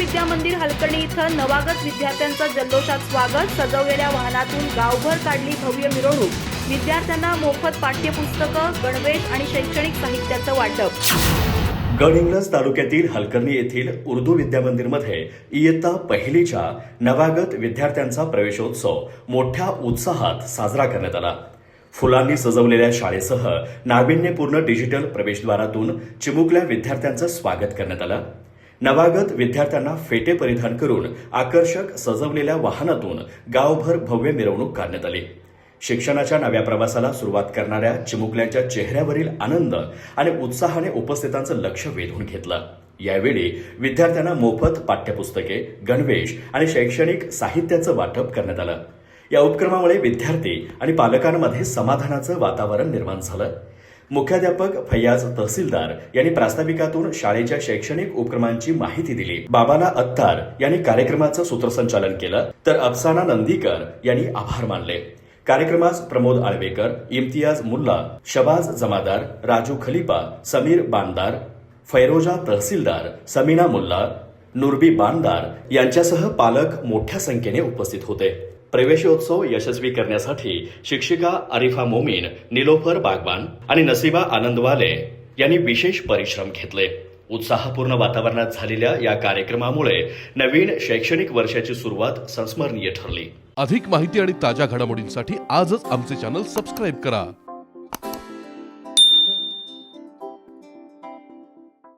विद्या मंदिर हलकर्णी इथं नवागत विद्यार्थ्यांचं जल्लोषात स्वागत। सजवलेल्या वाहनातून गावभर काढली भव्य मिरवणूक। विद्यार्थ्यांना मोफत पाठ्यपुस्तकं, गणवेश आणि शैक्षणिक साहित्याचं वाटप। गडहिंग्लज तालुक्यातील हलकर्णी येथील उर्दू विद्यामंदिरमध्ये इयत्ता पहिलीच्या नवागत विद्यार्थ्यांचा प्रवेशोत्सव मोठ्या उत्साहात साजरा करण्यात आला। फुलांनी सजवलेल्या शाळेसह नाविन्यपूर्ण डिजिटल प्रवेशद्वारातून चिमुकल्या विद्यार्थ्यांचं स्वागत करण्यात आलं। नवागत विद्यार्थ्यांना फेटे परिधान करून आकर्षक सजवलेल्या वाहनातून गावभर भव्य मिरवणूक काढण्यात आली। शिक्षणाच्या नव्या प्रवासाला सुरुवात करणाऱ्या चिमुकल्यांच्या चेहऱ्यावरील आनंद आणि उत्साहाने उपस्थितांचं लक्ष वेधून घेतलं। यावेळी विद्यार्थ्यांना मोफत पाठ्यपुस्तके, गणवेश आणि शैक्षणिक साहित्याचं वाटप करण्यात आलं। या उपक्रमामुळे विद्यार्थी आणि पालकांमध्ये समाधानाचं वातावरण निर्माण झालं। मुख्याध्यापक फैयाज तहसीलदार यांनी प्रास्ताविकातून शाळेच्या शैक्षणिक उपक्रमांची माहिती दिली। बाबाला अत्तार यांनी कार्यक्रमाचं सूत्रसंचालन केलं, तर अफसाना नंदीकर यांनी आभार मानले। कार्यक्रमास प्रमोद आळवेकर, इम्तियाज मुल्ला, शबाज जमादार, राजू खलिपा, समीर बांदार, फैरोजा तहसीलदार, समीना मुल्ला, नुरबी बांदार यांच्यासह पालक मोठ्या संख्येने उपस्थित होते। प्रवेशोत्सव यशस्वी करण्यासाठी शिक्षिका अरिफा मोमीन, निलोफर बागवान आणि नसीबा आनंदवाले यांनी विशेष परिश्रम घेतले। उत्साहपूर्ण वातावरणात झालेल्या या कार्यक्रमामुळे नवीन शैक्षणिक वर्षाची सुरुवात संस्मरणीय ठरली। अधिक माहिती आणि ताज्या घडामोडींसाठी आजच आमचे चॅनल सबस्क्राईब करा।